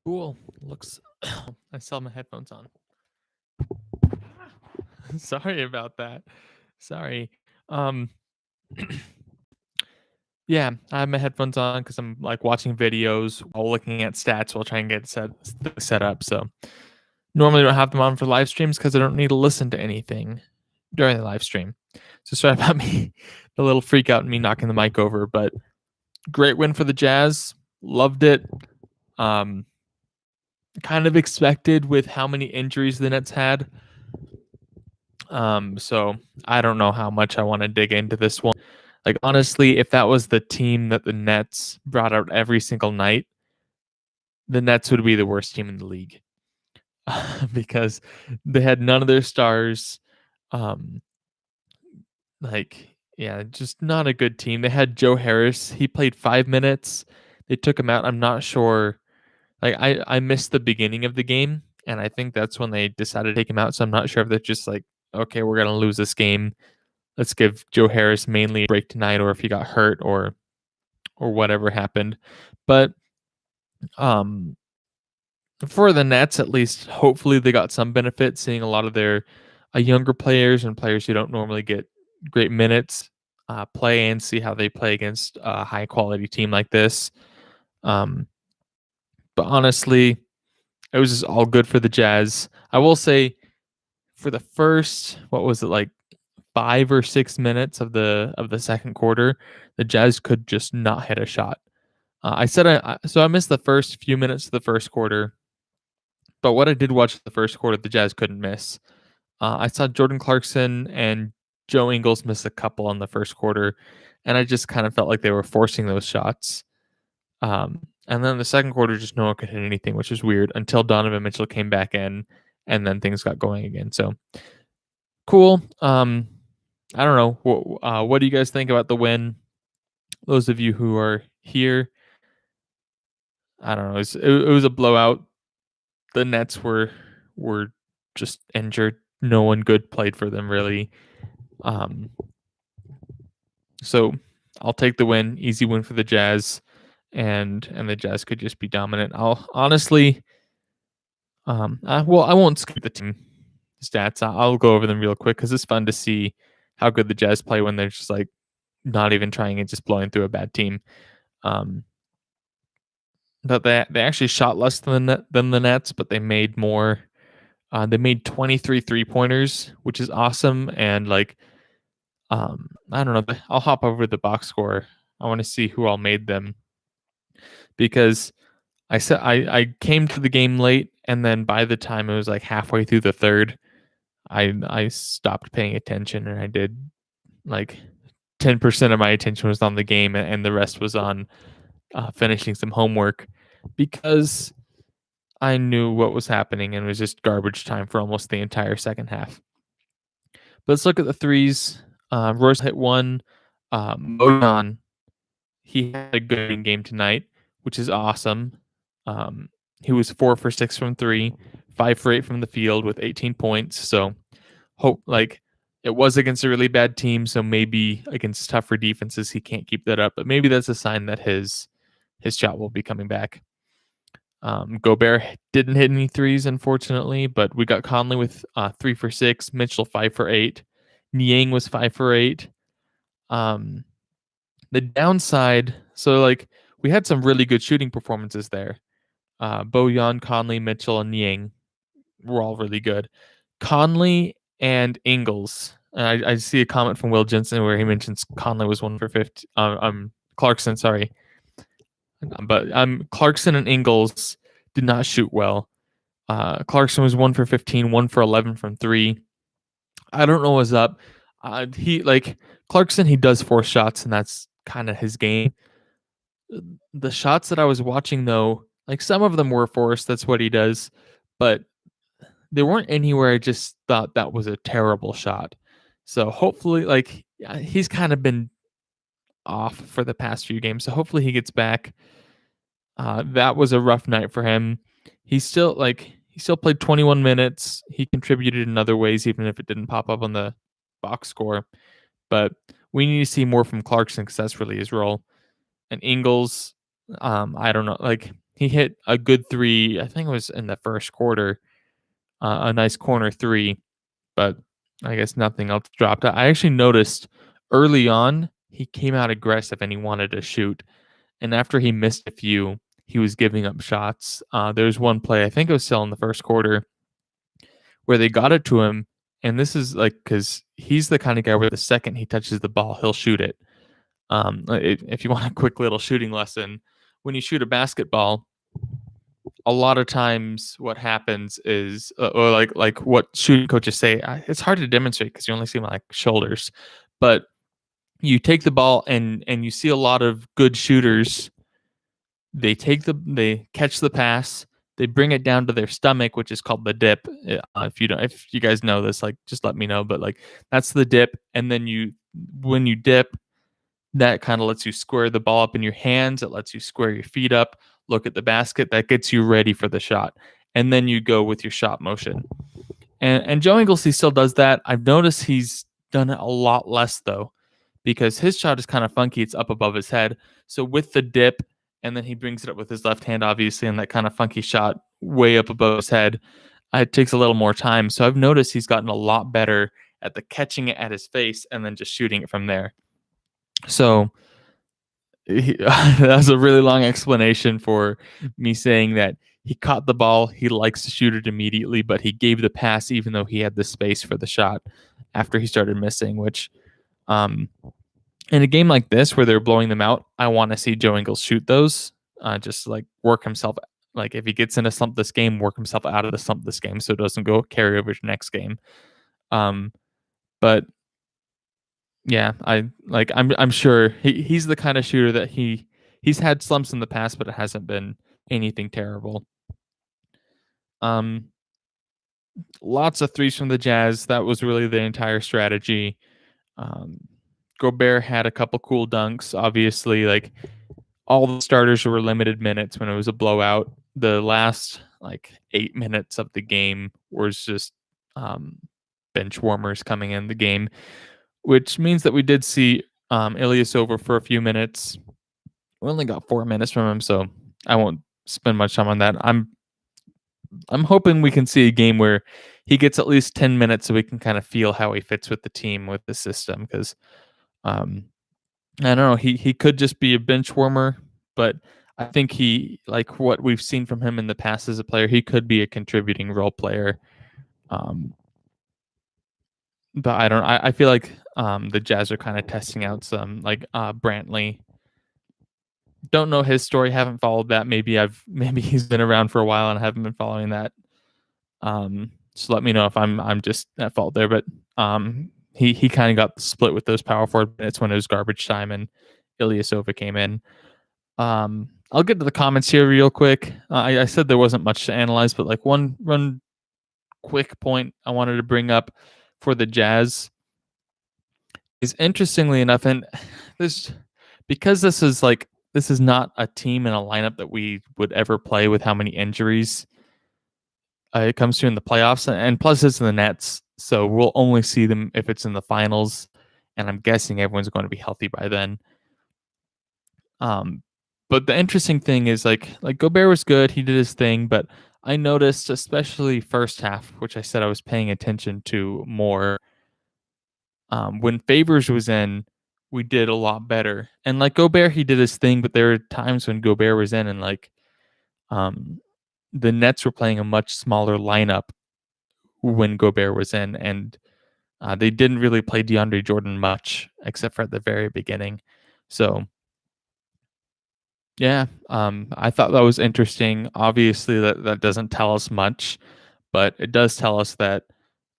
Cool. Looks. I still have my headphones on. Sorry about that. Sorry. Um. Yeah, I have my headphones on because I'm like watching videos while looking at stats while trying to get set up. So normally I don't have them on for live streams because I don't need to listen to anything during the live stream. So sorry about me, the little freak out and me knocking the mic over. But great win for the Jazz. Loved it. Um, kind of expected with how many injuries the Nets had. So I don't know how much I want to dig into this one. Like honestly, if that was the team that the Nets brought out every single night, the Nets would be the worst team in the league because they had none of their stars. Um, yeah, just not a good team. They had Joe Harris. He played 5 minutes. They took him out. I'm not sure. Like I missed the beginning of the game, and I think that's when they decided to take him out. So I'm not sure if they're just like, okay, we're gonna lose this game. Let's give Joe Harris mainly a break tonight, or if he got hurt or whatever happened. But um, for the Nets, at least, hopefully they got some benefit seeing a lot of their younger players and players who don't normally get great minutes play and see how they play against a high quality team like this. Um, but honestly, it was just all good for the Jazz. I will say, for the first, what was it, like 5 or 6 minutes of the second quarter, the Jazz could just not hit a shot. So I missed the first few minutes of the first quarter, but what I did watch the first quarter, the Jazz couldn't miss. I saw Jordan Clarkson and Joe Ingles miss a couple in the first quarter, and I just kind of felt like they were forcing those shots. And then the second quarter, just no one could hit anything, which is weird until Donovan Mitchell came back in, and then things got going again. So cool. I don't know. What do you guys think about the win? Those of you who are here, I don't know. It was a blowout. The Nets were just injured. No one good played for them really. Um, so I'll take the win. Easy win for the Jazz, and the Jazz could just be dominant. I'll honestly, I won't skip the team stats. I'll go over them real quick because it's fun to see how good the Jazz play when they're just like not even trying and just blowing through a bad team. But they actually shot less than the Nets, but they made more. They made 23 3-pointers, which is awesome. And like, I don't know. I'll hop over the box score. I want to see who all made them because I came to the game late, and then by the time it was like halfway through the third, I stopped paying attention, and I did like 10% of my attention was on the game, and the rest was on finishing some homework because I knew what was happening, and it was just garbage time for almost the entire second half. But let's look at the threes. Royce hit one. Modan, he had a good game tonight, which is awesome. He was 4 for 6 from three, 5 for 8 from the field with 18 points. So hope like it was against a really bad team, so maybe against tougher defenses he can't keep that up. But maybe that's a sign that his shot will be coming back. Gobert didn't hit any threes, unfortunately, but we got Conley with 3 for 6, Mitchell 5 for 8, Niang was 5 for 8. The downside, so like we had some really good shooting performances there. Bojan, Conley, Mitchell, and Niang were all really good. Conley and Ingles. I see a comment from Will Jensen where he mentions Conley was 1 for 50. Clarkson, sorry. But Clarkson and Ingles did not shoot well. Clarkson was 1 for 15, 1 for 11 from three. I don't know what's up. Clarkson, he does force shots, and that's kind of his game. The shots that I was watching, though, like some of them were forced. That's what he does, but they weren't anywhere I just thought that was a terrible shot. So hopefully, like he's kind of been off for the past few games. So hopefully he gets back. That was a rough night for him. He still played 21 minutes. He contributed in other ways, even if it didn't pop up on the box score. But we need to see more from Clarkson because that's really his role. And Ingles, I don't know. Like he hit a good three. I think it was in the first quarter, a nice corner three, but I guess nothing else dropped. I actually noticed early on he came out aggressive and he wanted to shoot. And after he missed a few, he was giving up shots. There was one play, I think it was still in the first quarter, where they got it to him. And this is like, because he's the kind of guy where the second he touches the ball, he'll shoot it. If you want a quick little shooting lesson, when you shoot a basketball, a lot of times what happens is, or like what shooting coaches say, it's hard to demonstrate because you only see my like shoulders, but you take the ball and you see a lot of good shooters. They catch the pass, they bring it down to their stomach, which is called the dip. If you guys know this, like just let me know. But like that's the dip, and then when you dip, that kind of lets you square the ball up in your hands. It lets you square your feet up, look at the basket. That gets you ready for the shot, and then you go with your shot motion. And Joe Ingles, he still does that. I've noticed he's done it a lot less though, because his shot is kind of funky. It's up above his head. So with the dip, and then he brings it up with his left hand, obviously, and that kind of funky shot way up above his head, it takes a little more time. So I've noticed he's gotten a lot better at the catching it at his face and then just shooting it from there. So that's a really long explanation for me saying that he caught the ball. He likes to shoot it immediately, but he gave the pass even though he had the space for the shot after he started missing, which um, in a game like this where they're blowing them out, I want to see Joe Ingles shoot those. Just like work himself, like if he gets in a slump this game, work himself out of the slump this game so it doesn't go carry over to next game. But yeah, I'm sure he's the kind of shooter that he's had slumps in the past, but it hasn't been anything terrible. Um, Lots of threes from the Jazz. That was really the entire strategy. Um, Gobert had a couple cool dunks. Obviously, like all the starters were limited minutes when it was a blowout. The last like 8 minutes of the game was just um, bench warmers coming in the game, which means that we did see Ilyasova for a few minutes. We only got 4 minutes from him, so I won't spend much time on that. I'm hoping we can see a game where he gets at least 10 minutes so we can kind of feel how he fits with the team, with the system, because um, I don't know, he could just be a bench warmer, but I think he, like what we've seen from him in the past as a player, he could be a contributing role player. Um, but I don't. I feel like the Jazz are kind of testing out some like Brantley. Don't know his story. Haven't followed that. Maybe he's been around for a while and I haven't been following that. So let me know if I'm just at fault there. But he kind of got split with those power forward minutes when it was garbage time and Ilyasova came in. I'll get to the comments here real quick. I said there wasn't much to analyze, but like one quick point I wanted to bring up for the Jazz is, interestingly enough, and this, because this is not a team and a lineup that we would ever play with how many injuries it comes to in the playoffs, and plus it's in the Nets, so we'll only see them if it's in the finals, and I'm guessing everyone's going to be healthy by then. But the interesting thing is like Gobert was good, he did his thing, but I noticed, especially first half, which I said I was paying attention to more, when Favors was in, we did a lot better. And like Gobert, he did his thing, but there were times when Gobert was in and like um, the Nets were playing a much smaller lineup when Gobert was in, and they didn't really play DeAndre Jordan much except for at the very beginning. So yeah, I thought that was interesting. Obviously, that doesn't tell us much, but it does tell us that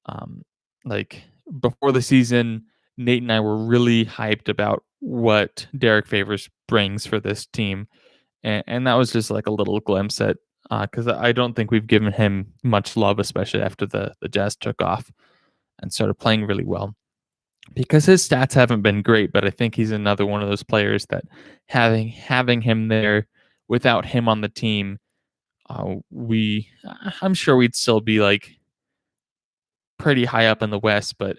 um, like before the season, Nate and I were really hyped about what Derek Favors brings for this team, and that was just like a little glimpse at, because I don't think we've given him much love, especially after the Jazz took off and started playing really well. Because his stats haven't been great, but I think he's another one of those players that having him there without him on the team, I'm sure we'd still be like pretty high up in the West, but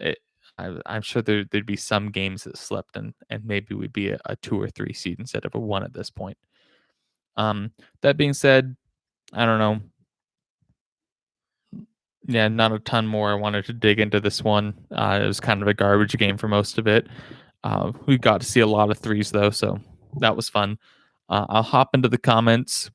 I'm sure there'd be some games that slipped, and maybe we'd be a 2 or 3 seed instead of a 1 at this point. That being said, I don't know. Yeah, not a ton more I wanted to dig into this one. It was kind of a garbage game for most of it. We got to see a lot of threes though, so that was fun. I'll hop into the comments.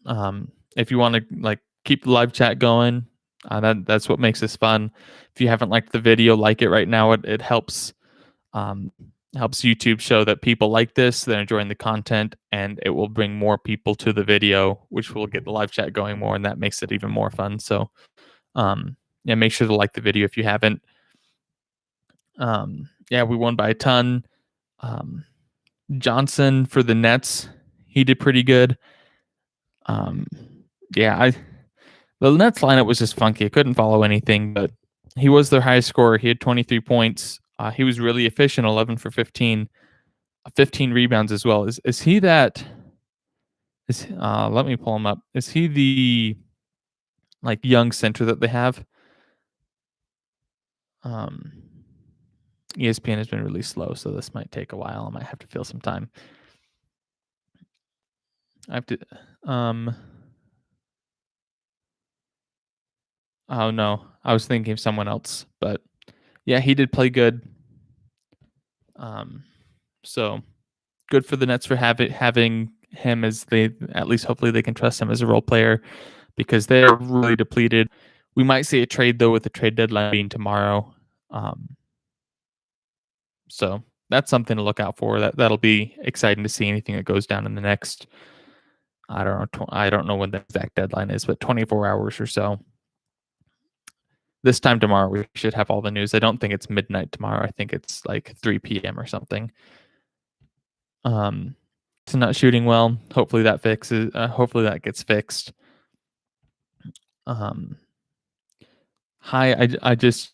If you want to keep the live chat going, that's what makes this fun. If you haven't liked the video, like it right now. It helps um, helps YouTube show that people like this, they're enjoying the content, and it will bring more people to the video, which will get the live chat going more, and that makes it even more fun. So, yeah, make sure to like the video if you haven't. Yeah, we won by a ton. Um, Johnson for the Nets, he did pretty good. Um, yeah, the Nets lineup was just funky. I couldn't follow anything, but he was their highest scorer. He had 23 points. He was really efficient, 11 for 15, 15 rebounds as well. Is he that? Let me pull him up. Is he the young center that they have? Um, ESPN has been really slow, so this might take a while. I might have to fill some time. I have to. Oh no, I was thinking of someone else, but yeah, he did play good. So good for the Nets for having him as they at least hopefully they can trust him as a role player because they're really depleted. We might see a trade though with the trade deadline being tomorrow. So that's something to look out for. That'll be exciting to see anything that goes down in the next. I don't know. I don't know when the exact deadline is, but 24 hours or so. This time tomorrow, we should have all the news. I don't think it's midnight tomorrow. I think it's like 3 p.m. or something. It's not shooting well. Hopefully that fixes. Hopefully that gets fixed. Hi, I just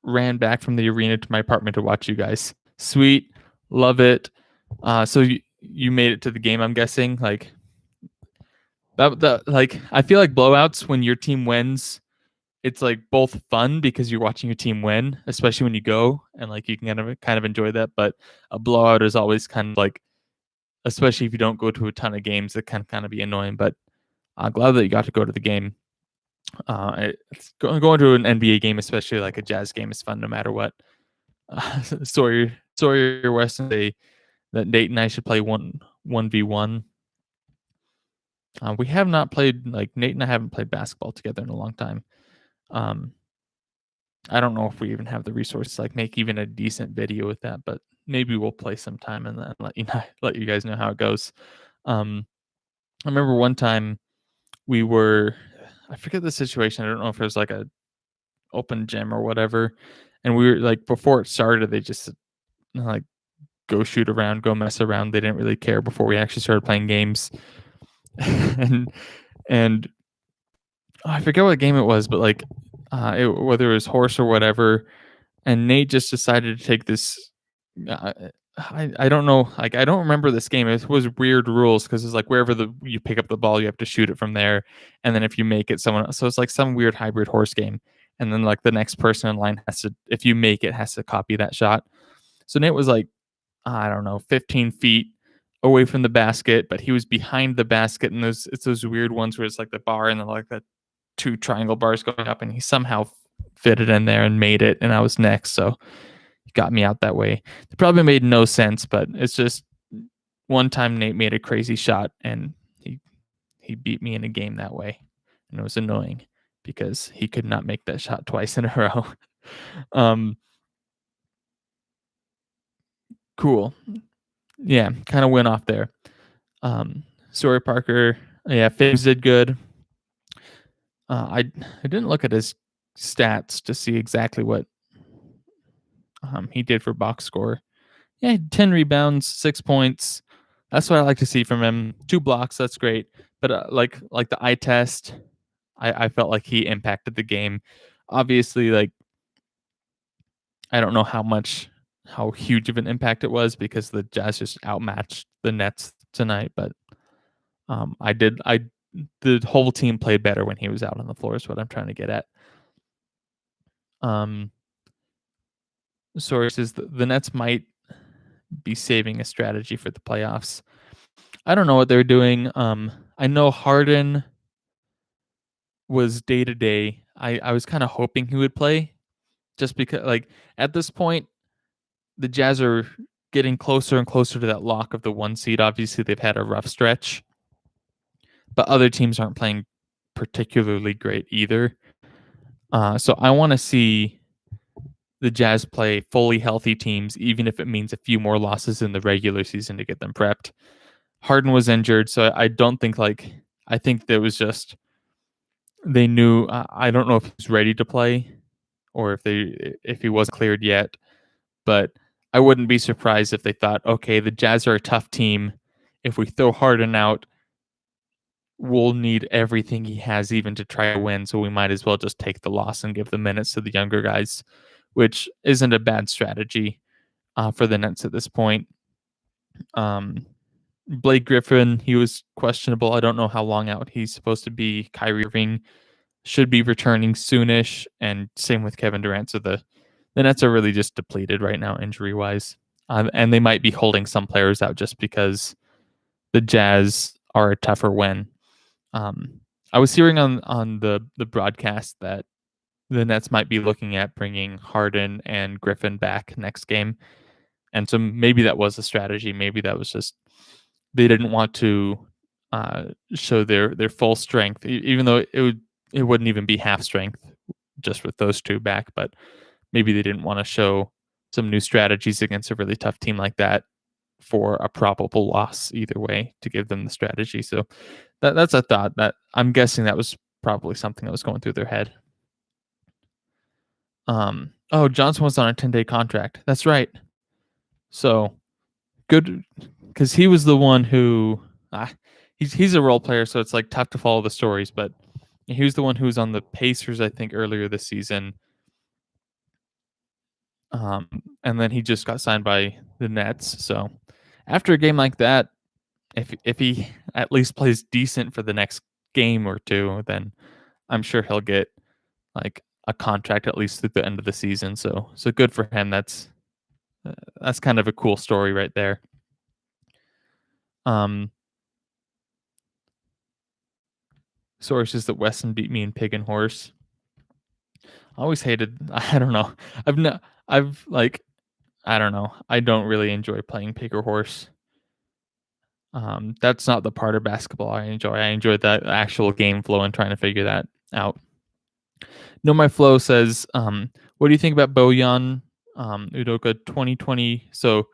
ran back from the arena to my apartment to watch you guys. Sweet, love it. So you made it to the game, I'm guessing. Like that I feel like blowouts when your team wins, it's like both fun because you're watching your team win, especially when you go and like you can kind of enjoy that. But a blowout is always kind of like, especially if you don't go to a ton of games, it can kind of be annoying. But I'm glad that you got to go to the game. Going to an NBA game, especially like a Jazz game, is fun no matter what. Sawyer Weston say that Nate and I should play 1v1. We have not played, Nate and I haven't played basketball together in a long time. I don't know if we even have the resources to make even a decent video with that, but maybe we'll play sometime and then let you guys know how it goes. I remember one time I forget the situation. I don't know if it was like a open gym or whatever, and we were before it started, they just go shoot around, go mess around. They didn't really care before we actually started playing games. and I forget what game it was, but whether it was horse or whatever, and Nate just decided to take this. I don't know. I don't remember this game. It was weird rules because it's wherever you pick up the ball, you have to shoot it from there, and then if you make it, someone else. So it's like some weird hybrid horse game. And then the next person in line has to, if you make it, has to copy that shot. So Nate was I don't know, 15 feet away from the basket, but he was behind the basket, and it's those weird ones where it's the bar and then the two triangle bars going up, and he somehow fit it in there and made it, and I was next, so he got me out that way. It probably made no sense, but it's just one time Nate made a crazy shot, and he beat me in a game that way, and it was annoying because he could not make that shot twice in a row. Cool. Yeah, kind of went off there. Story Parker, yeah, Fibbs did good. I didn't look at his stats to see exactly what he did for box score. Yeah, 10 rebounds, 6 points. That's what I like to see from him. 2 blocks, that's great. But like the eye test, I felt like he impacted the game. Obviously, I don't know how huge of an impact it was because the Jazz just outmatched the Nets tonight. But the whole team played better when he was out on the floor is what I'm trying to get at. Sources the Nets might be saving a strategy for the playoffs. I don't know what they're doing. I know Harden was day to day. I was kind of hoping he would play just because, like, at this point, the Jazz are getting closer and closer to that lock of the 1 seed. Obviously, they've had a rough stretch, but other teams aren't playing particularly great either. So I want to see the Jazz play fully healthy teams, even if it means a few more losses in the regular season to get them prepped. Harden was injured, so I don't think I think there was just they knew. I don't know if he's ready to play or if he wasn't cleared yet, but I wouldn't be surprised if they thought, okay, the Jazz are a tough team. If we throw Harden out, we'll need everything he has even to try to win. So we might as well just take the loss and give the minutes to the younger guys, which isn't a bad strategy for the Nets at this point. Blake Griffin, he was questionable. I don't know how long out he's supposed to be. Kyrie Irving should be returning soonish, and same with Kevin Durant. So the Nets are really just depleted right now, injury wise, and they might be holding some players out just because the Jazz are a tougher win. I was hearing on the broadcast that the Nets might be looking at bringing Harden and Griffin back next game, and so maybe that was a strategy. Maybe that was just they didn't want to show their full strength, even though it wouldn't even be half strength just with those two back. But maybe they didn't want to show some new strategies against a really tough team like that for a probable loss either way to give them the strategy. So that's a thought that I'm guessing that was probably something that was going through their head. Oh, Johnson was on a 10-day contract. That's right. So good because he was the one who he's a role player, so it's like tough to follow the stories. But he was the one who was on the Pacers, I think, earlier this season. And then he just got signed by the Nets. So after a game like that, if he at least plays decent for the next game or two, then I'm sure he'll get like a contract at least through the end of the season. So good for him. That's kind of a cool story right there. Sources that Weston beat me in Pig and Horse. I always hated. I don't know. I don't know. I don't really enjoy playing Pig or Horse. That's not the part of basketball I enjoy. I enjoy the actual game flow and trying to figure that out. No, My Flow says, what do you think about Bojan Udoka 2020? So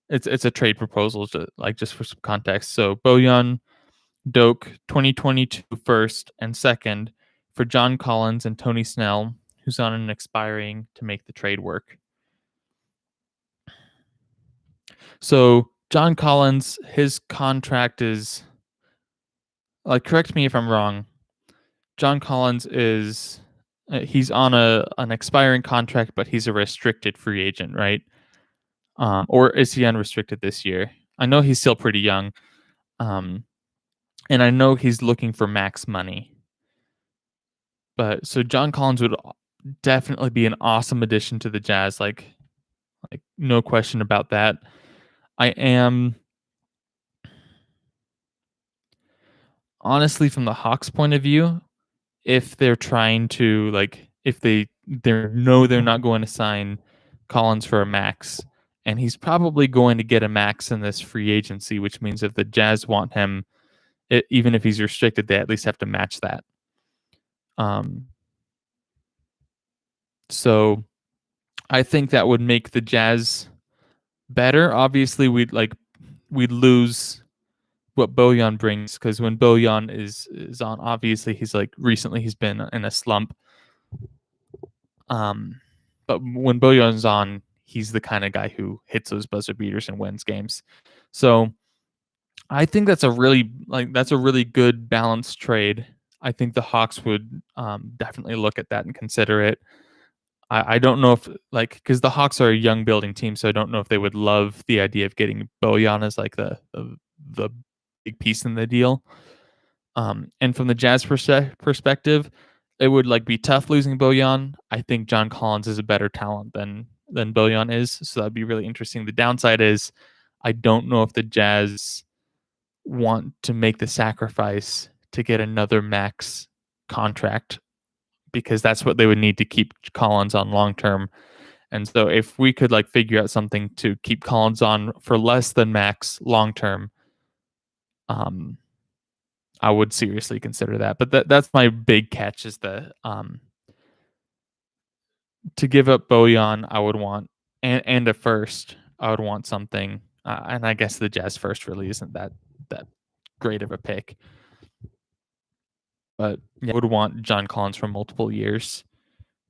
it's a trade proposal, just for some context. So Bojan Doak 2022 first and second for John Collins and Tony Snell, who's on an expiring to make the trade work. So John Collins, his contract is correct me if I'm wrong. John Collins is he's on an expiring contract, but he's a restricted free agent, right? Or is he unrestricted this year? I know he's still pretty young, and I know he's looking for max money. But so John Collins would definitely be an awesome addition to the Jazz, like no question about that. I am honestly, from the Hawks' point of view, if they're trying to if they know they're not going to sign Collins for a max, and he's probably going to get a max in this free agency, which means if the Jazz want him, even if he's restricted, they at least have to match that. So I think that would make the Jazz better. Obviously, we'd lose what Bojan brings, because when Bojan is on, obviously he's recently he's been in a slump. But when Bojan's on, he's the kind of guy who hits those buzzer beaters and wins games. So I think that's a really good balanced trade. I think the Hawks would definitely look at that and consider it. I don't know if because the Hawks are a young building team, so I don't know if they would love the idea of getting Bojan as the big piece in the deal. And from the Jazz perspective, it would be tough losing Bojan. I think John Collins is a better talent than Bojan is, so that'd be really interesting. The downside is I don't know if the Jazz want to make the sacrifice to get another max contract because that's what they would need to keep Collins on long term. And so if we could like figure out something to keep Collins on for less than max long term, um, I would seriously consider that. But that's my big catch is the to give up Bojan, I would want and a first. I would want something, and I guess the Jazz first really isn't that great of a pick. But yeah, I would want John Collins for multiple years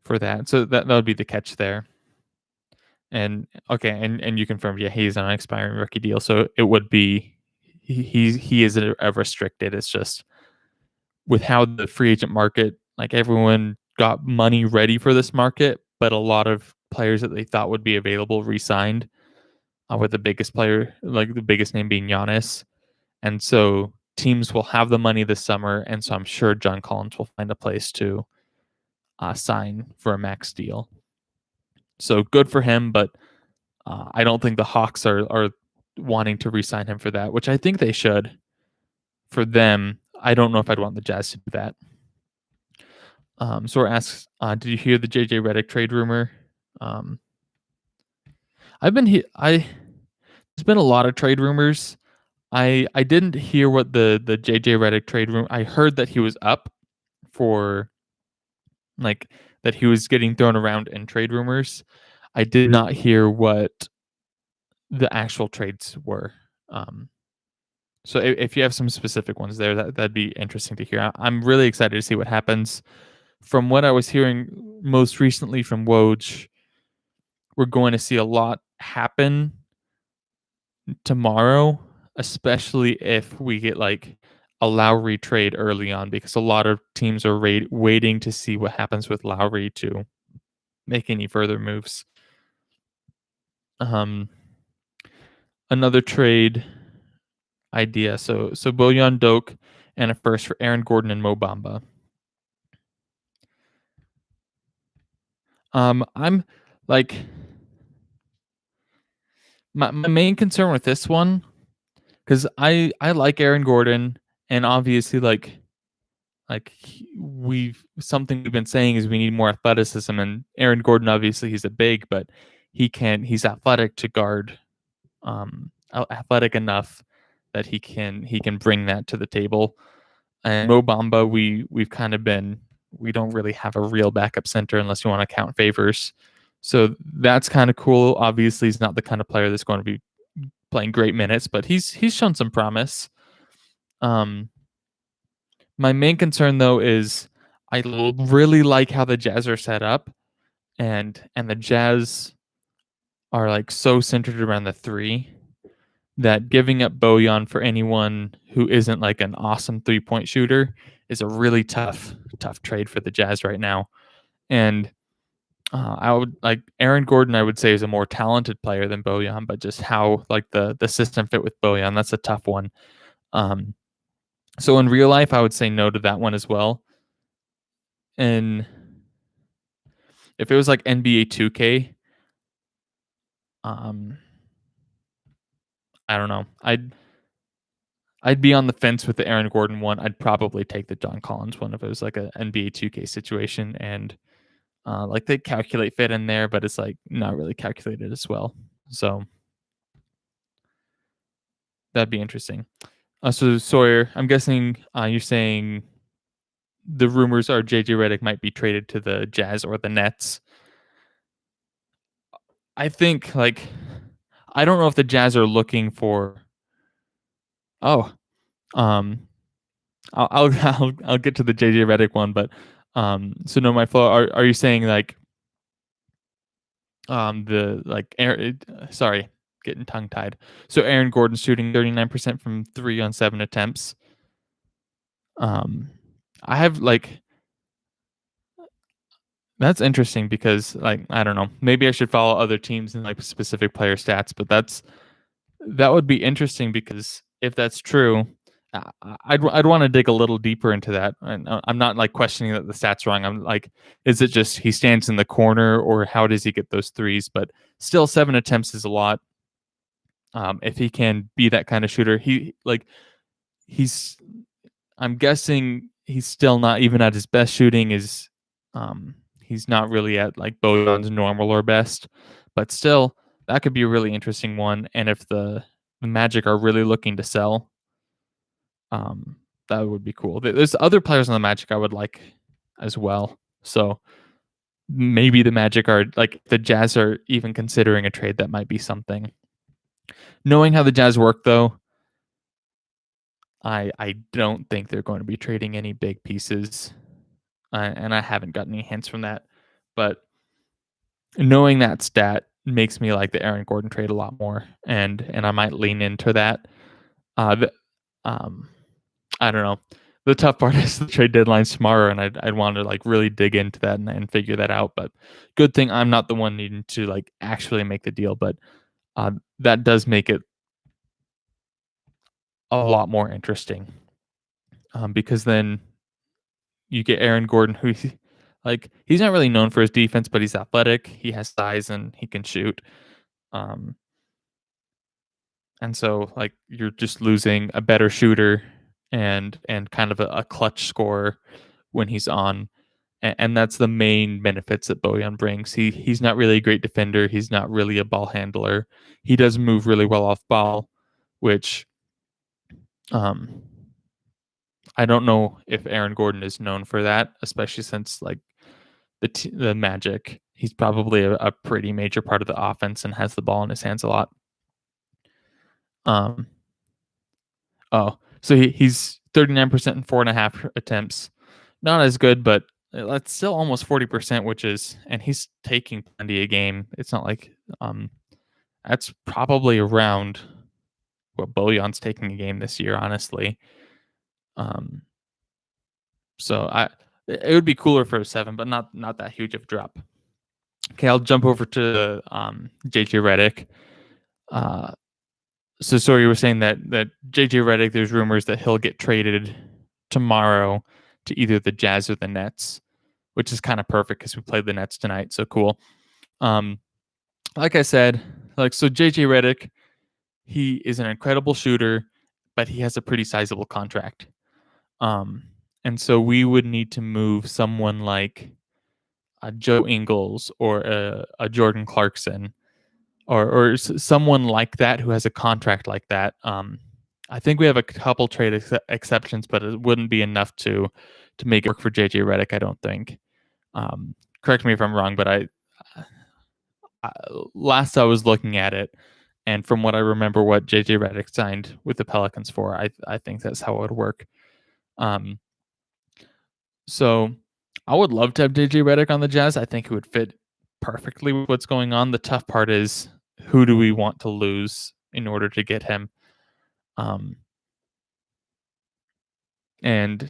for that. So that would be the catch there. And okay, and you confirmed, yeah, he's on an expiring rookie deal, so it would be he is a restricted. It's just with how the free agent market, like everyone got money ready for this market, but a lot of players that they thought would be available re-signed, with the biggest player, like the biggest name being Giannis, and so teams will have the money this summer, and so I'm sure John Collins will find a place to sign for a max deal. So good for him, but I don't think the Hawks are wanting to re-sign him for that, which I think they should. For them, I don't know if I'd want the Jazz to do that. Sora asks, "Did you hear the JJ Reddick trade rumor?" I've been there's been a lot of trade rumors. I didn't hear what the JJ Reddick trade rumor. I heard that he was up for like that he was getting thrown around in trade rumors. I did not hear what the actual trades were. So if you have some specific ones there, that'd be interesting to hear. I'm really excited to see what happens. From what I was hearing most recently from Woj, we're going to see a lot happen tomorrow, especially if we get like a Lowry trade early on, because a lot of teams are waiting to see what happens with Lowry to make any further moves. Another trade idea. So Bojan Doak and a first for Aaron Gordon and Mo Bamba. I'm like my main concern with this one, because I like Aaron Gordon, and obviously we've been saying is we need more athleticism, and Aaron Gordon obviously he's a big, but he's athletic to guard, athletic enough that he can bring that to the table. And Mo Bamba, we've kind of been, we don't really have a real backup center unless you want to count Favors. So that's kind of cool. Obviously, he's not the kind of player that's going to be playing great minutes, but he's shown some promise. My main concern though is I really like how the Jazz are set up, and the Jazz are like so centered around the three that giving up Bojan for anyone who isn't like an awesome 3-point shooter is a really tough trade for the Jazz right now. And I would like Aaron Gordon, I would say, is a more talented player than Bojan, but just how like the system fit with Bojan, that's a tough one. So in real life, I would say no to that one as well. And if it was like NBA 2K, I don't know. I'd be on the fence with the Aaron Gordon one. I'd probably take the John Collins one if it was like an NBA 2K situation, and like they calculate fit in there, but it's like not really calculated as well. So that'd be interesting. So Sawyer, I'm guessing you're saying the rumors are JJ Redick might be traded to the Jazz or the Nets. I think like I don't know if the Jazz are looking for. Oh, I'll get to the JJ Redick one, but so no, my flow. Are you saying like sorry, getting tongue tied. So Aaron Gordon's shooting 39% from 3 on 7 attempts. I have like that's interesting because like I don't know, maybe I should follow other teams and like specific player stats, but that would be interesting because if that's true, I'd want to dig a little deeper into that. And I'm not like questioning that the stats wrong. I'm like, is it just he stands in the corner, or how does he get those threes? But still, 7 attempts is a lot. If he can be that kind of shooter, he like I'm guessing he's still not even at his best shooting. He's not really at like Bojan's normal or best, but still that could be a really interesting one. And if the Magic are really looking to sell, um, that would be cool. There's other players on the Magic I would like as well. So maybe the Magic are like the Jazz are even considering a trade. That might be something. Knowing how the Jazz work though, I don't think they're going to be trading any big pieces, and I haven't gotten any hints from that. But knowing that stat makes me like the Aaron Gordon trade a lot more, and I might lean into that. The, um, I don't know. The tough part is the trade deadline's tomorrow, and I'd want to like really dig into that and figure that out. But good thing I'm not the one needing to like actually make the deal. But that does make it a lot more interesting, because then you get Aaron Gordon, who like he's not really known for his defense, but he's athletic, he has size, and he can shoot. Um, and so like you're just losing a better shooter and kind of a clutch scorer when he's on, and that's the main benefits that Bojan brings. He's not really a great defender. He's not really a ball handler. He does move really well off ball, which um I don't know if Aaron Gordon is known for that, especially since like the Magic, he's probably a pretty major part of the offense and has the ball in his hands a lot. Um, so he's 39% in 4.5 attempts, not as good, but that's still almost 40%, which is, and he's taking plenty a game. It's not like that's probably around what Bojan's taking a game this year, honestly. Um, so it would be cooler for a 7, but not that huge of a drop. Okay, I'll jump over to JJ Reddick. So sorry, you were saying that JJ Reddick, there's rumors that he'll get traded tomorrow to either the Jazz or the Nets, which is kind of perfect because we played the Nets tonight. So cool. Um, like I said, so JJ Reddick, he is an incredible shooter, but he has a pretty sizable contract. And so we would need to move someone like a Joe Ingles or a Jordan Clarkson or someone like that who has a contract like that. I think we have a couple trade exceptions, but it wouldn't be enough to make it work for JJ Reddick. I don't think. Correct me if I'm wrong, but last I was looking at it, and from what I remember, what JJ Reddick signed with the Pelicans for, I think that's how it would work. So I would love to have JJ Reddick on the Jazz. I think it would fit perfectly with what's going on. The tough part is who do we want to lose in order to get him? Um, and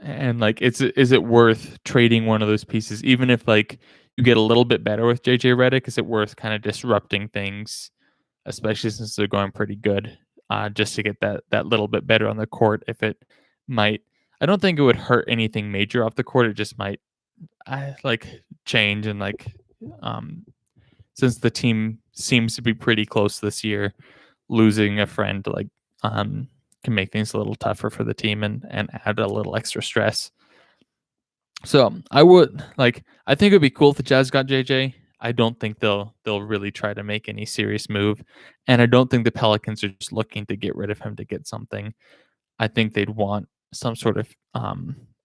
like, is it worth trading one of those pieces, even if like you get a little bit better with JJ Reddick? Is it worth kind of disrupting things, especially since they're going pretty good, just to get that little bit better on the court? If it might, I don't think it would hurt anything major off the court. It just might like change and like since the team seems to be pretty close this year, losing a friend like can make things a little tougher for the team and add a little extra stress. So I think it'd be cool if the Jazz got JJ. I don't think they'll really try to make any serious move, and I don't think the Pelicans are just looking to get rid of him to get something. I think they'd want some sort of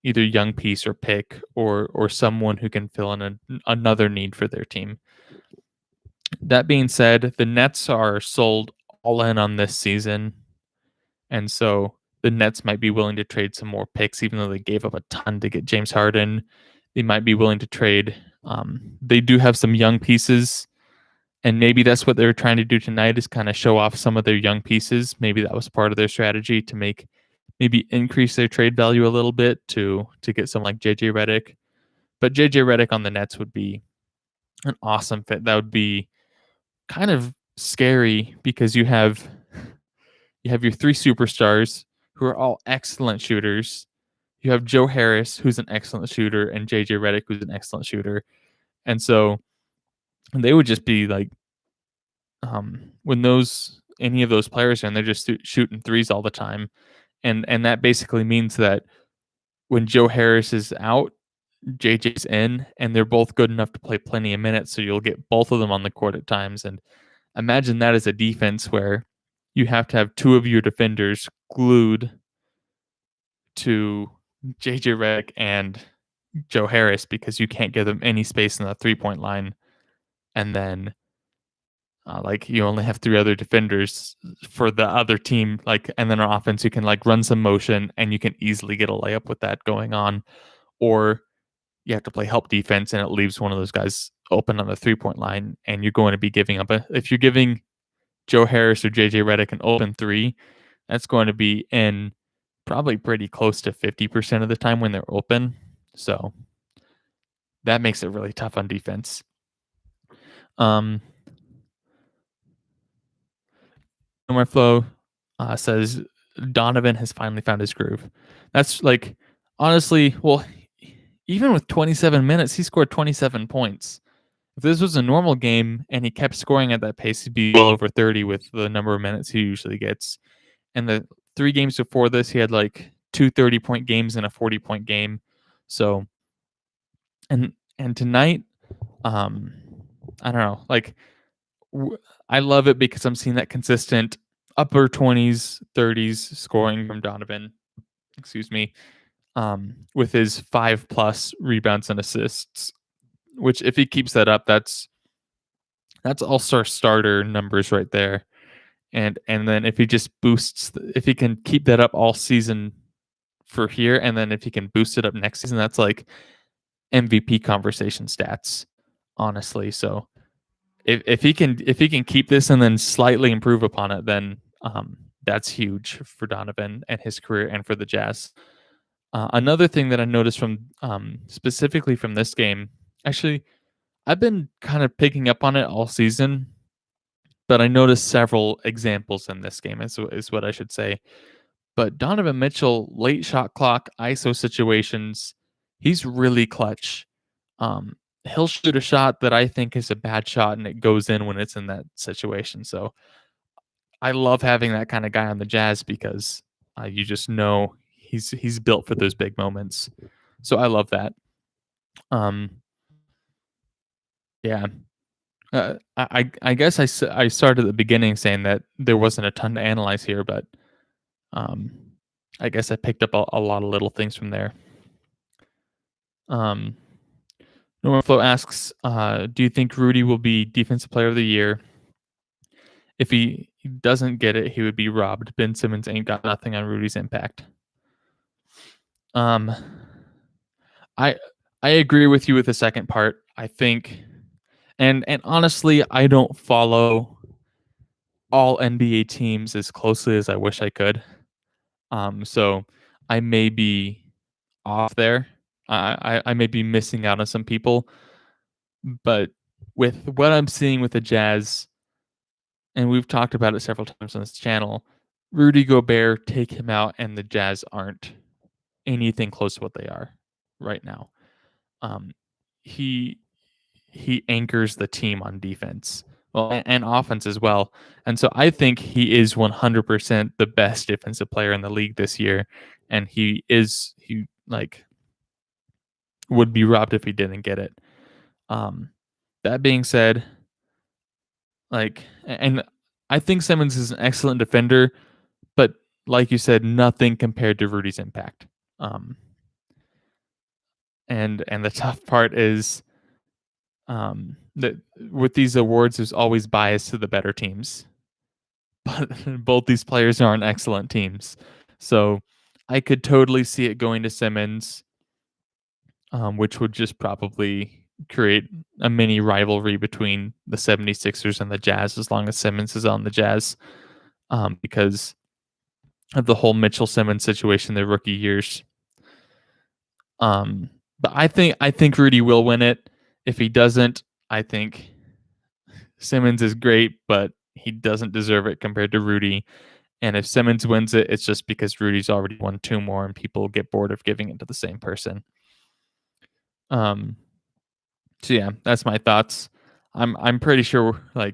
either young piece or pick or someone who can fill in another need for their team. That being said, the Nets are sold all in on this season, and so the Nets might be willing to trade some more picks, even though they gave up a ton to get James Harden. They might be willing to trade. They do have some young pieces, and maybe that's what they're trying to do tonight is kind of show off some of their young pieces. Maybe that was part of their strategy to maybe increase their trade value a little bit to get someone like JJ Reddick. But JJ Reddick on the Nets would be an awesome fit. That would be kind of scary because you have your 3 superstars who are all excellent shooters. You have Joe Harris, who's an excellent shooter, and JJ Reddick, who's an excellent shooter. And so they would just be like, when any of those players are in, they're just shooting threes all the time. and that basically means that when Joe Harris is out, JJ's in, and they're both good enough to play plenty of minutes, so you'll get both of them on the court at times. And imagine that as a defense where you have to have two of your defenders glued to JJ Redick and Joe Harris because you can't give them any space in the 3-point line. And then like you only have three other defenders for the other team, like, and then on offense you can like run some motion and you can easily get a layup with that going on, or you have to play help defense and it leaves one of those guys open on the 3-point line, and you're going to be giving up if you're giving Joe Harris or JJ Redick an open three, that's going to be in probably pretty close to 50% of the time when they're open. So that makes it really tough on defense. Flow says Donovan has finally found his groove. That's like, honestly, well, even with 27 minutes, he scored 27 points. If this was a normal game and he kept scoring at that pace, he'd be well over 30 with the number of minutes he usually gets. And the 3 games before this, he had like 2 30-point games and a 40-point game. So, and tonight, I don't know, like, I love it because I'm seeing that consistent upper 20s, 30s scoring from Donovan. Excuse me. With his 5+ rebounds and assists, which if he keeps that up, that's all-star starter numbers right there. And then if he just boosts, if he can keep that up all season for here, and then if he can boost it up next season, that's like MVP conversation stats, honestly. So if he can keep this and then slightly improve upon it, then that's huge for Donovan and his career and for the Jazz. Another thing that I noticed from specifically from this game, actually, I've been kind of picking up on it all season, but I noticed several examples in this game is what I should say. But Donovan Mitchell, late shot clock, ISO situations, he's really clutch. He'll shoot a shot that I think is a bad shot and it goes in when it's in that situation. So I love having that kind of guy on the Jazz because you just know he's built for those big moments. So I love that. Yeah. I guess I started at the beginning saying that there wasn't a ton to analyze here, but I guess I picked up a lot of little things from there. Norman Flo asks, do you think Rudy will be Defensive Player of the Year? If he doesn't get it, he would be robbed. Ben Simmons ain't got nothing on Rudy's impact. I agree with you with the second part. I think, and honestly, I don't follow all NBA teams as closely as I wish I could. So I may be off there. I may be missing out on some people, but with what I'm seeing with the Jazz, and we've talked about it several times on this channel, Rudy Gobert, take him out, and the Jazz aren't anything close to what they are right now. He anchors the team on defense, well, and offense as well. And so I think he is 100% the best defensive player in the league this year, and he would be robbed if he didn't get it. That being said, and I think Simmons is an excellent defender, but like you said, nothing compared to Rudy's impact. And the tough part is that with these awards, there's always bias to the better teams. But both these players are on excellent teams. So I could totally see it going to Simmons, which would just probably create a mini rivalry between the 76ers and the Jazz as long as Simmons is on the Jazz, because of the whole Mitchell Simmons situation their rookie years. But I think Rudy will win it. If he doesn't, I think Simmons is great, but he doesn't deserve it compared to Rudy. And if Simmons wins it, it's just because Rudy's already won 2 more and people get bored of giving it to the same person. So yeah, that's my thoughts. I'm pretty sure we're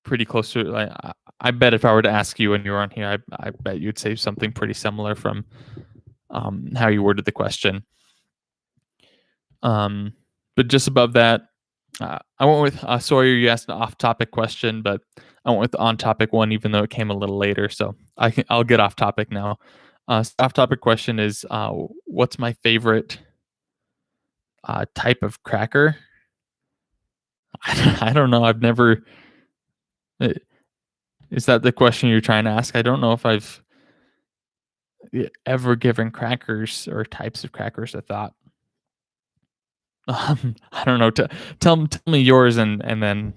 pretty close to I bet if I were to ask you when you were on here, I bet you'd say something pretty similar from how you worded the question. But just above that, I went with Sawyer. You asked an off-topic question, but I went with the on-topic one, even though it came a little later. So I'll get off topic now. Off-topic question is, what's my favorite type of cracker? I don't know. I've never. Is that the question you're trying to ask? I don't know if I've ever given crackers or types of crackers a thought. I don't know. Tell me yours, and then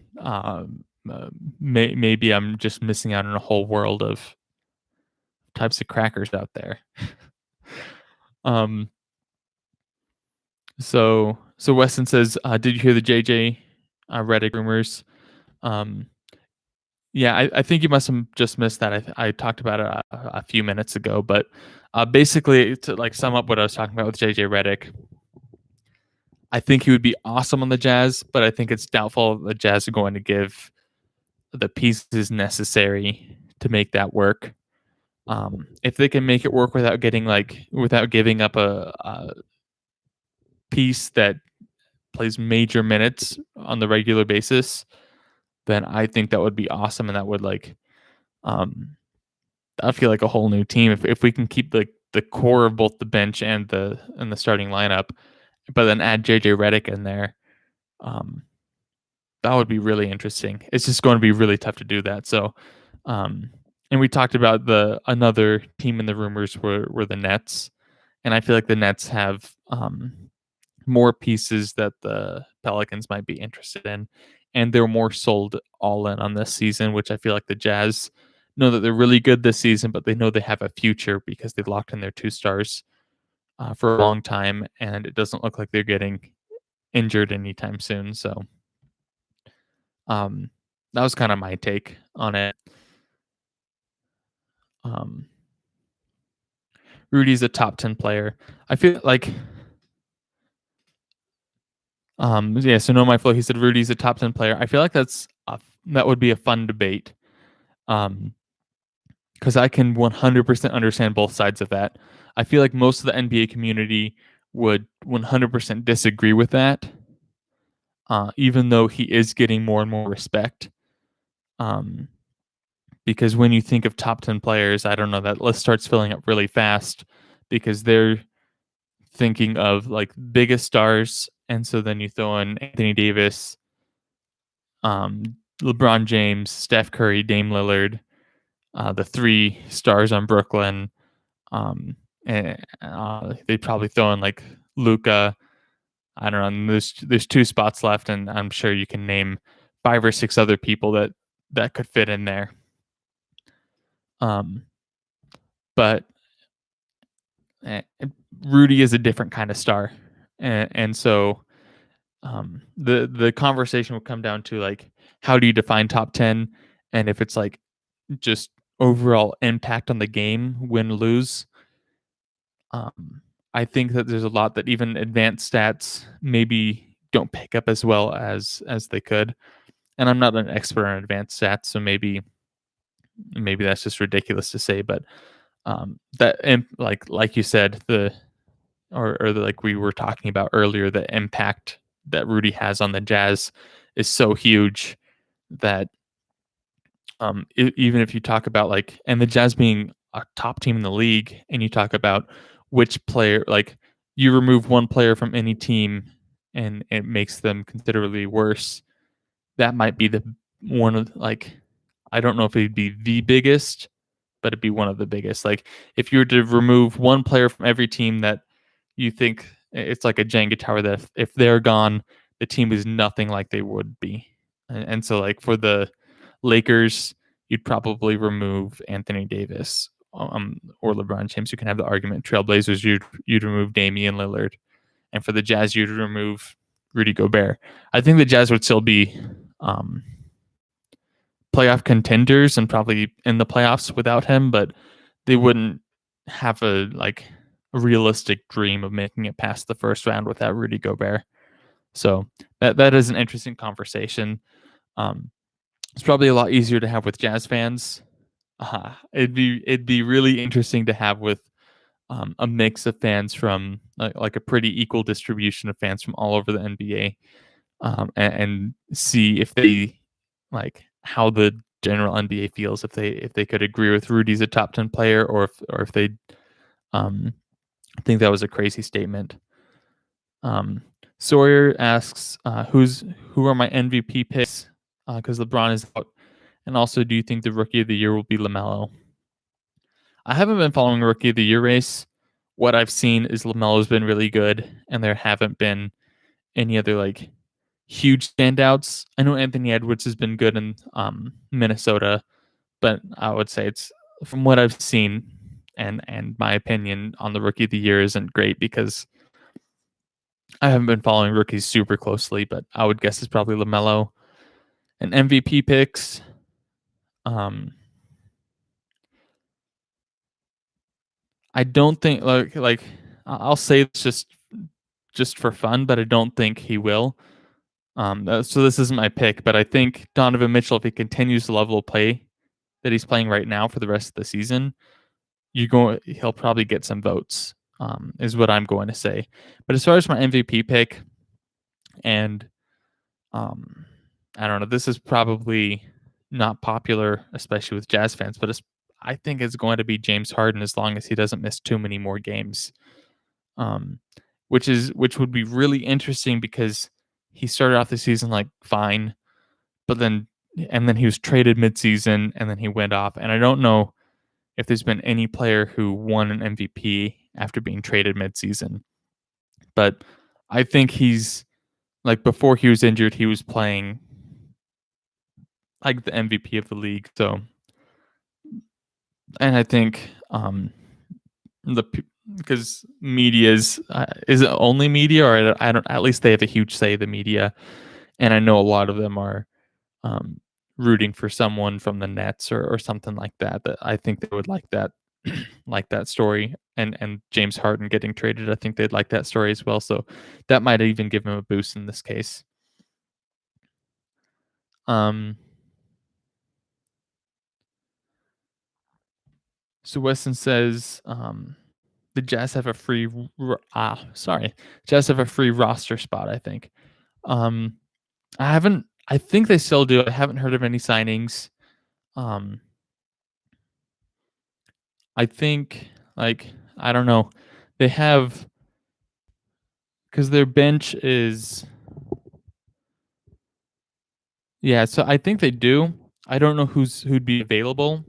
maybe I'm just missing out on a whole world of types of crackers out there. um. So Weston says, "Did you hear the JJ Reddick rumors?" Um. Yeah, I think you must have just missed that. I talked about it a few minutes ago, but basically to like sum up what I was talking about with JJ Reddick, I think he would be awesome on the Jazz, but I think it's doubtful the Jazz are going to give the pieces necessary to make that work. If they can make it work without giving up a piece that plays major minutes on the regular basis, then I think that would be awesome, and that would um, I feel like a whole new team if we can keep the core of both the bench and the starting lineup, but then add JJ Reddick in there. That would be really interesting. It's just going to be really tough to do that. So, and we talked about another team in the rumors were the Nets, and I feel like the Nets have more pieces that the Pelicans might be interested in, and they're more sold all in on this season, which I feel like the Jazz know that they're really good this season, but they know they have a future because they've locked in their 2 stars for a long time, and it doesn't look like they're getting injured anytime soon. So, that was kind of my take on it. Um, Rudy's a top 10 player. I feel like, yeah. So no, my flow. He said Rudy's a top 10 player. I feel like that would be a fun debate. Because I can 100% understand both sides of that. I feel like most of the NBA community would 100% disagree with that, even though he is getting more and more respect. Because when you think of top 10 players, I don't know, that list starts filling up really fast because they're thinking of like biggest stars. And so then you throw in Anthony Davis, LeBron James, Steph Curry, Dame Lillard, the 3 stars on Brooklyn. And they'd probably throw in like Luca. I don't know. And there's 2 spots left, and I'm sure you can name 5 or 6 other people that could fit in there. But Rudy is a different kind of star, and so the conversation will come down to like, how do you define top 10, and if it's like just overall impact on the game, win lose. I think that there's a lot that even advanced stats maybe don't pick up as well as they could. And I'm not an expert on advanced stats, so maybe that's just ridiculous to say. But like you said, like we were talking about earlier, the impact that Rudy has on the Jazz is so huge that even if you talk about like, and the Jazz being a top team in the league, and you talk about which player, like you remove one player from any team and it makes them considerably worse, that might be the one of like, I don't know if it'd be the biggest, but it'd be one of the biggest. Like if you were to remove one player from every team that you think, it's like a Jenga tower, that if they're gone, the team is nothing like they would be. And so like for the Lakers, you'd probably remove Anthony Davis, or LeBron James. You can have the argument. Trailblazers, you'd remove Damian Lillard, and for the Jazz, you'd remove Rudy Gobert. I think the Jazz would still be playoff contenders and probably in the playoffs without him, but they wouldn't have a realistic dream of making it past the first round without Rudy Gobert. So that is an interesting conversation. It's probably a lot easier to have with Jazz fans. It'd be really interesting to have with a mix of fans from like a pretty equal distribution of fans from all over the NBA, and see if they like how the general NBA feels, if they could agree with Rudy's a top 10 player, or if they um, think that was a crazy statement. Um, Sawyer asks, who are my MVP picks? Because LeBron is out, and also, do you think the Rookie of the Year will be LaMelo? I haven't been following Rookie of the Year race. What I've seen is LaMelo's been really good, and there haven't been any other like huge standouts. I know Anthony Edwards has been good in Minnesota, but I would say it's from what I've seen, and my opinion on the Rookie of the Year isn't great because I haven't been following rookies super closely. But I would guess it's probably LaMelo. And MVP picks. Um, I don't think like I'll say it's just for fun, but I don't think he will. So this isn't my pick, but I think Donovan Mitchell, if he continues the level of play that he's playing right now for the rest of the season, he'll probably get some votes. Is what I'm going to say. But as far as my MVP pick, and um, I don't know, this is probably not popular, especially with Jazz fans, but I think it's going to be James Harden as long as he doesn't miss too many more games. Um, which would be really interesting because he started off the season like fine, but then he was traded midseason and then he went off. And I don't know if there's been any player who won an MVP after being traded midseason. But I think he's like before he was injured, he was playing like the MVP of the league. So, and I think the because media is it only media, or I don't, at least they have a huge say, the media, and I know a lot of them are um, rooting for someone from the Nets or something like that. That I think they would like that like that story, and James Harden getting traded. I think they'd like that story as well. So that might even give him a boost in this case. Um, so Weston says the Jazz have a free Jazz have a free roster spot. I think. Um, I haven't. I think they still do. I haven't heard of any signings. Um, I think like I don't know. They have because their bench is yeah. So I think they do. I don't know who'd be available.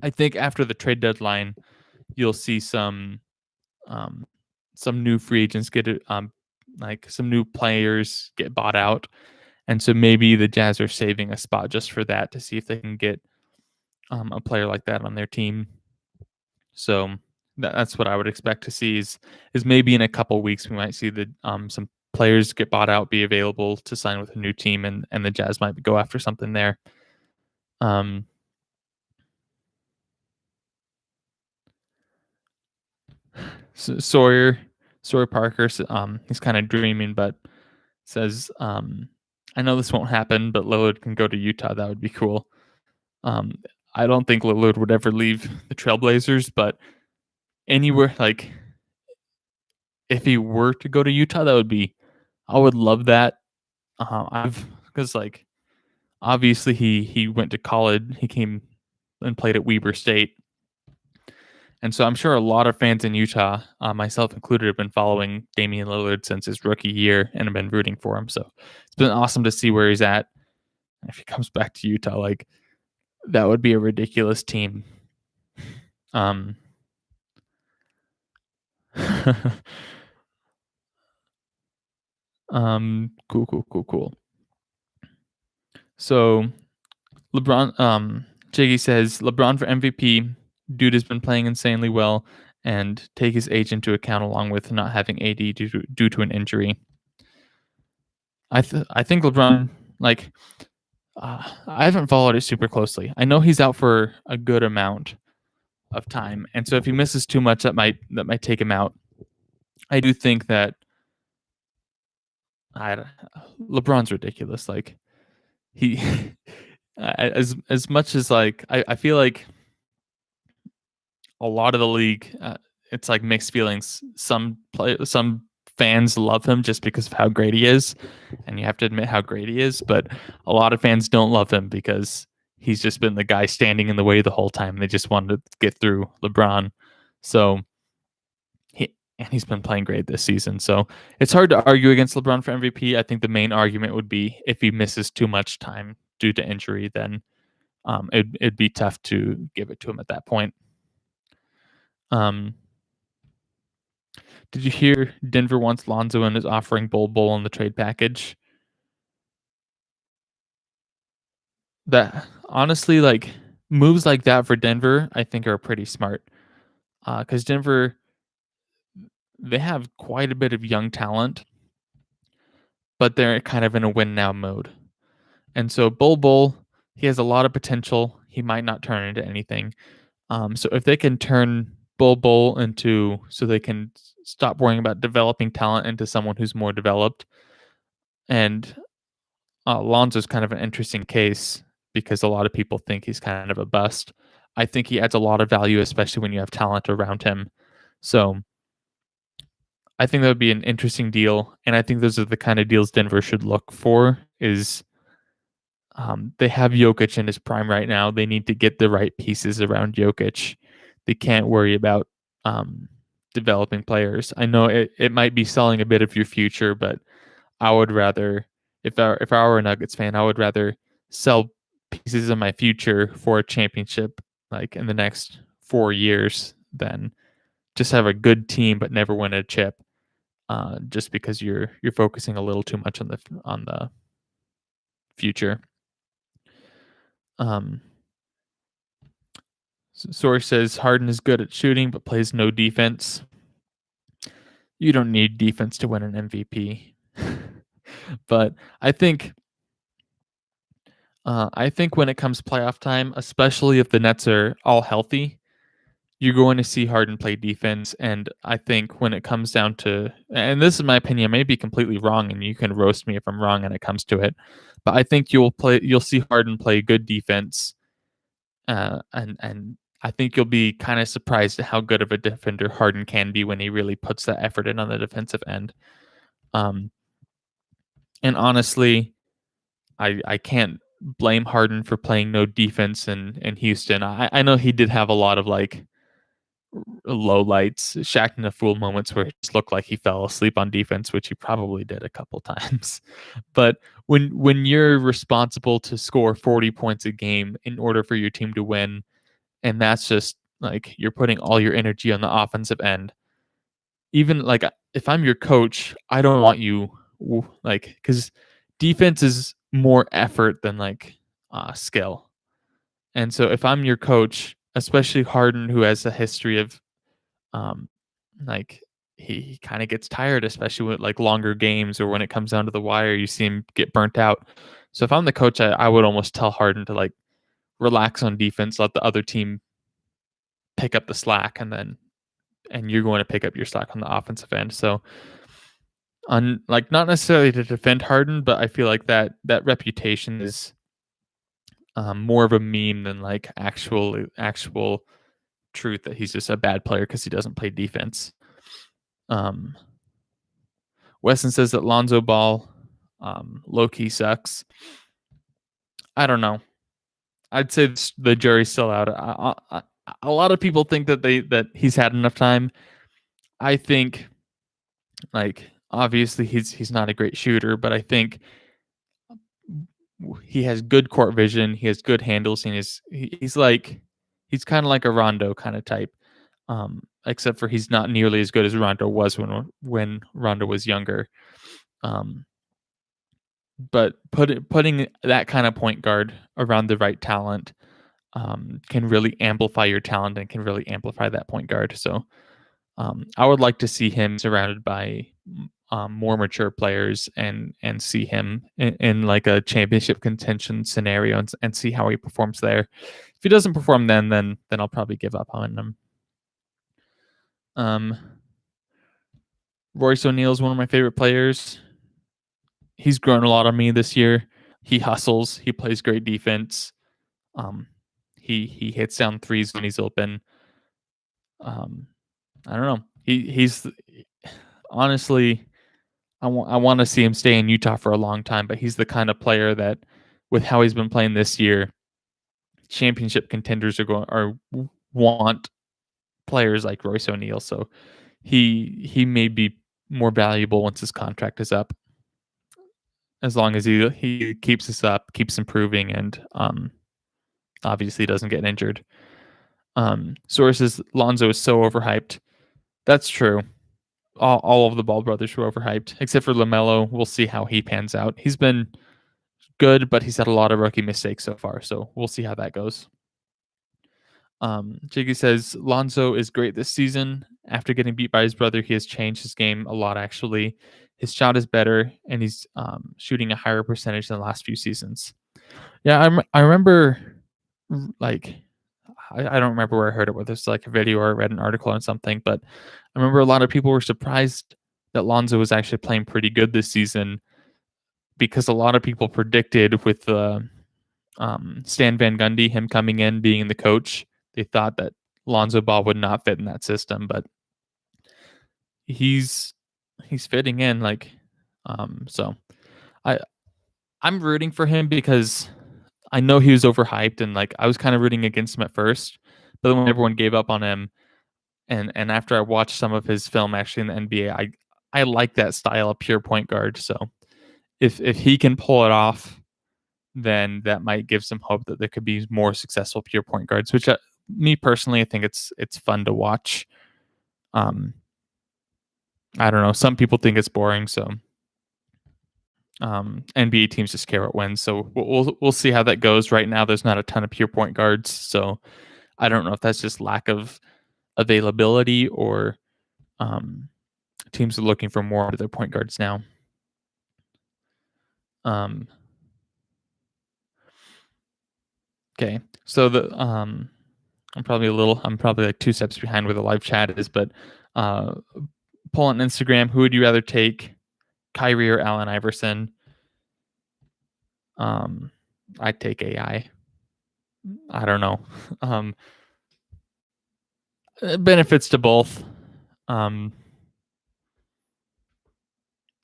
I think after the trade deadline, you'll see um some new free agents get like some new players get bought out, and so maybe the Jazz are saving a spot just for that to see if they can get a player like that on their team. So that's what I would expect to see is maybe in a couple weeks we might see the some players get bought out, be available to sign with a new team, and the Jazz might go after something there. Um, Sawyer Parker, he's kind of dreaming, but says, I know this won't happen, but Lillard can go to Utah. That would be cool. Um, I don't think Lillard would ever leave the Trailblazers, but anywhere like if he were to go to Utah, I would love that. I've because like obviously he went to college, he came and played at Weber State, and so I'm sure a lot of fans in Utah, myself included, have been following Damian Lillard since his rookie year and have been rooting for him. So it's been awesome to see where he's at. If he comes back to Utah, like that would be a ridiculous team. Um, cool. So LeBron, Jiggy says LeBron for MVP. Dude has been playing insanely well, and take his age into account, along with not having AD due to an injury. I think LeBron like I haven't followed it super closely. I know he's out for a good amount of time, and so if he misses too much, that might take him out. I do think that LeBron's ridiculous. Like he as much as like I feel like a lot of the league, it's like mixed feelings. Some fans love him just because of how great he is, and you have to admit how great he is. But a lot of fans don't love him because he's just been the guy standing in the way the whole time. They just wanted to get through LeBron. So he's been playing great this season. So it's hard to argue against LeBron for MVP. I think the main argument would be if he misses too much time due to injury, then it'd be tough to give it to him at that point. Um, did you hear Denver wants Lonzo and is offering Bol in the trade package? That honestly, like moves like that for Denver, I think are pretty smart. Because Denver, they have quite a bit of young talent, but they're kind of in a win now mode. And so Bol, he has a lot of potential. He might not turn into anything. So if they can turn Bol into, so they can stop worrying about developing talent into someone who's more developed. And Lonzo's kind of an interesting case because a lot of people think he's kind of a bust. I think he adds a lot of value, especially when you have talent around him. So I think that would be an interesting deal, and I think those are the kind of deals Denver should look for. They have Jokic in his prime right now. They need to get the right pieces around Jokic. They can't worry about developing players. I know it might be selling a bit of your future, but I would rather, if I were a Nuggets fan, I would rather sell pieces of my future for a championship like in the next 4 years than just have a good team but never win a chip. Just because you're focusing a little too much on the future. Um, Source says Harden is good at shooting but plays no defense. You don't need defense to win an MVP. But I think when it comes playoff time, especially if the Nets are all healthy, you're going to see Harden play defense. And I think when it comes down to, and this is my opinion, I may be completely wrong, and you can roast me if I'm wrong when it comes to it, but I think you'll see Harden play good defense, and I think you'll be kind of surprised at how good of a defender Harden can be when he really puts that effort in on the defensive end. Um, and honestly, I can't blame Harden for playing no defense in Houston. I know he did have a lot of like low lights, Shaq in the fool moments where it just looked like he fell asleep on defense, which he probably did a couple times. But when you're responsible to score 40 points a game in order for your team to win, and that's just like you're putting all your energy on the offensive end. Even like if I'm your coach, I don't want you like because defense is more effort than like skill. And so if I'm your coach, especially Harden, who has a history of um, like he kind of gets tired, especially with like longer games or when it comes down to the wire, you see him get burnt out. So if I'm the coach, I would almost tell Harden to like relax on defense, let the other team pick up the slack, and you're going to pick up your slack on the offensive end. So on like not necessarily to defend Harden, but I feel like that reputation is more of a meme than like actual truth that he's just a bad player because he doesn't play defense. Um, Weston says that Lonzo Ball low key sucks. I don't know. I'd say the jury's still out. A lot of people think that he's had enough time. I think like obviously he's not a great shooter, but I think he has good court vision. He has good handles, and he's kind of like a Rondo kind of type. Except for he's not nearly as good as Rondo was when Rondo was younger. Um, but putting that kind of point guard around the right talent can really amplify your talent and can really amplify that point guard. So I would like to see him surrounded by more mature players and see him in like a championship contention scenario and see how he performs there. If he doesn't perform then I'll probably give up on him. Royce O'Neal is one of my favorite players. He's grown a lot on me this year. He hustles. He plays great defense. Um, he hits down threes when he's open. Um, I don't know. He's honestly, I want to see him stay in Utah for a long time, but he's the kind of player that, with how he's been playing this year, championship contenders want players like Royce O'Neal. So he may be more valuable once his contract is up, as long as he keeps this up, keeps improving, and obviously doesn't get injured. Sources: Lonzo is so overhyped. That's true. All of the Ball brothers were overhyped, except for LaMelo. We'll see how he pans out. He's been good, but he's had a lot of rookie mistakes so far, so we'll see how that goes. Jiggy says Lonzo is great this season. After getting beat by his brother, he has changed his game a lot, actually. His shot is better, and he's shooting a higher percentage than the last few seasons. Yeah, I remember, like, I don't remember where I heard it, whether it's like a video or I read an article on something, but I remember a lot of people were surprised that Lonzo was actually playing pretty good this season, because a lot of people predicted with Stan Van Gundy, him coming in, being the coach, they thought that Lonzo Ball would not fit in that system, but he's fitting in. So I'm rooting for him because I know he was overhyped, and like I was kind of rooting against him at first, but then when everyone gave up on him, and after I watched some of his film actually in the NBA, I like that style of pure point guard. So if he can pull it off, then that might give some hope that there could be more successful pure point guards, which me personally, I think it's fun to watch. I don't know. Some people think it's boring, so NBA teams just care what wins. So we'll see how that goes. Right now, there's not a ton of pure point guards, so I don't know if that's just lack of availability or teams are looking for more out of their point guards now. Okay, so I'm probably like 2 steps behind where the live chat is, but poll on Instagram: who would you rather take, Kyrie or Allen Iverson? I'd take AI. I don't know. Benefits to both.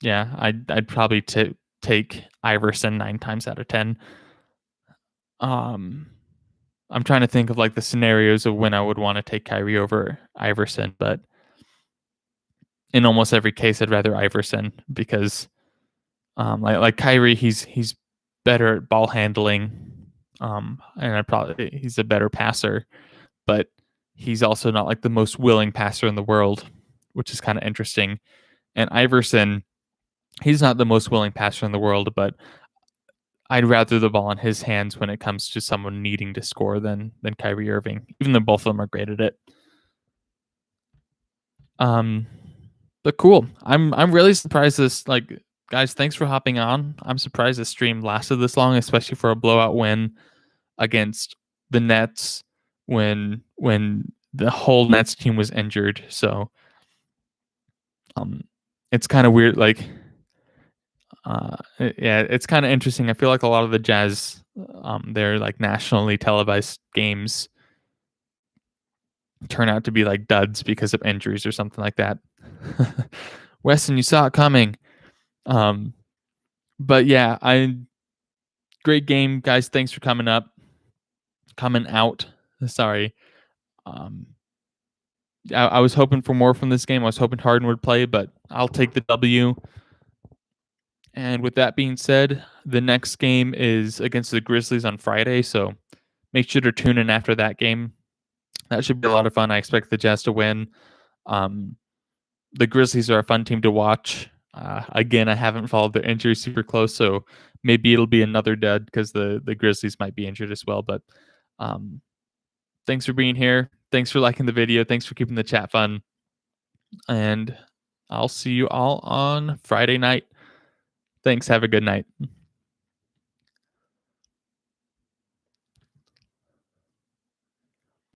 Yeah, I'd probably take Iverson 9 times out of 10. I'm trying to think of like the scenarios of when I would want to take Kyrie over Iverson, but in almost every case, I'd rather Iverson because, like Kyrie, he's better at ball handling, and he's a better passer, but he's also not like the most willing passer in the world, which is kind of interesting. And Iverson, he's not the most willing passer in the world, but I'd rather the ball in his hands when it comes to someone needing to score than Kyrie Irving, even though both of them are great at it. But cool. I'm really surprised this, like, guys, thanks for hopping on. I'm surprised this stream lasted this long, especially for a blowout win against the Nets when the whole Nets team was injured. So it's kind of weird, like yeah, it's kind of interesting. I feel like a lot of the Jazz, their like nationally televised games turn out to be like duds because of injuries or something like that. Weston, you saw it coming. But yeah, great game, guys. Thanks for coming out. Sorry. I was hoping for more from this game. I was hoping Harden would play, but I'll take the W. And with that being said, the next game is against the Grizzlies on Friday, so make sure to tune in after that game. That should be a lot of fun. I expect the Jazz to win. The Grizzlies are a fun team to watch. Again, I haven't followed their injury super close, so maybe it'll be another dud because the Grizzlies might be injured as well. But thanks for being here. Thanks for liking the video. Thanks for keeping the chat fun. And I'll see you all on Friday night. Thanks. Have a good night.